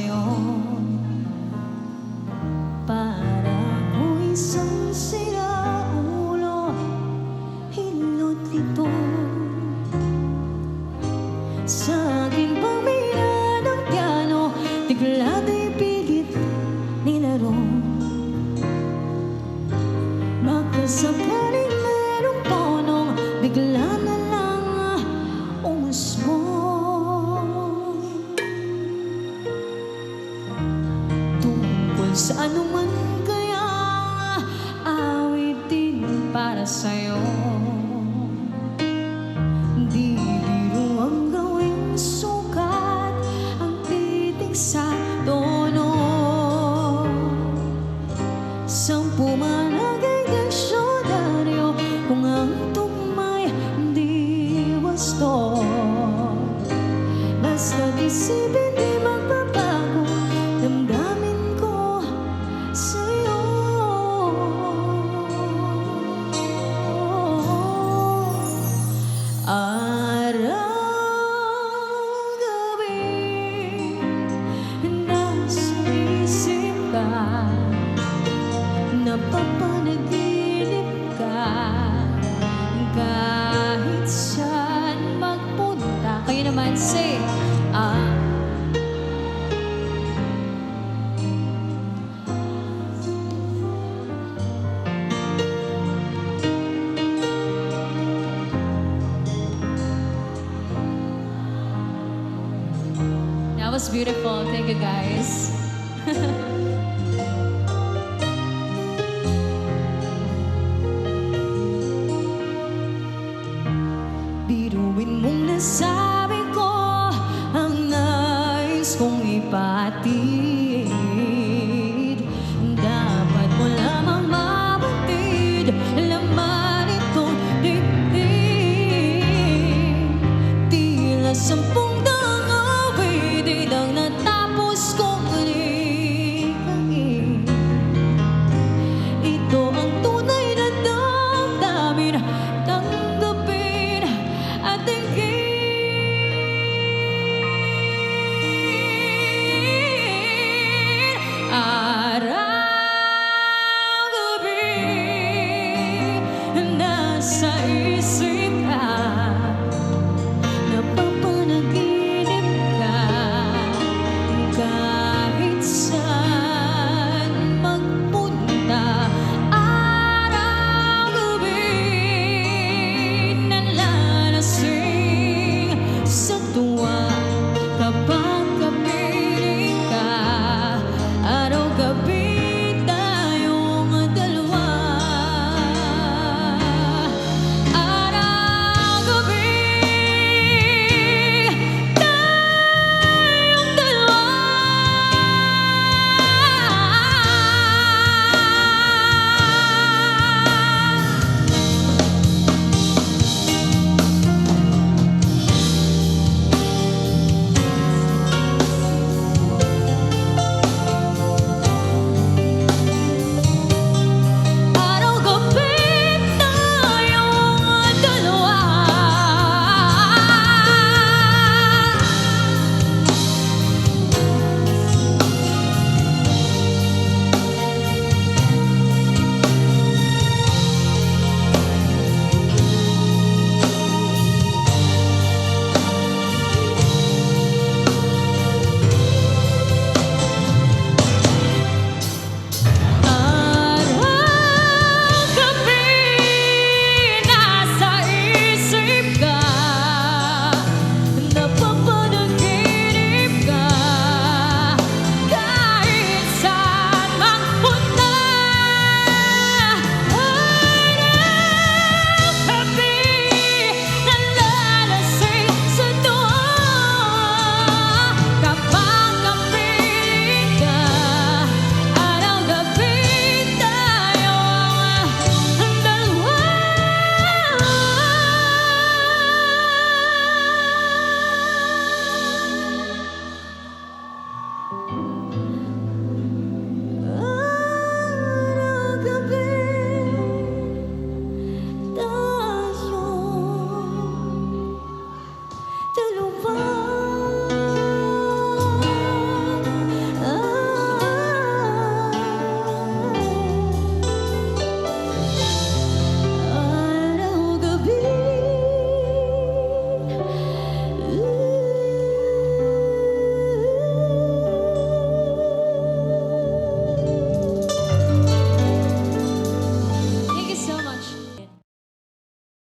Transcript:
sa'yo. Para ko isang siraulo, hilot ito sa aking pamina ng piano, tigla'y pilit nilaro. Makasakaling merong tonong, bigla na lang umusbong. Tungkol sa anuman kayang awitin para sa'yo, di biro ang gawing sukat ang titig sa tono. Sampu man ang diksyonaryo kung ang tugma'y hindi wasto. Basta't isipin di magbabago, damdamin ko sa'yo. Araw-gabi nasa isip ka, napapanaginip ka, kahit saan magpunta. Kayo naman, say, That was beautiful. Thank you, guys. Biruin mong nasabi ko ang nais kong ipatid. Dapat mo lamang mabatid laman itong dibdib. Tila 10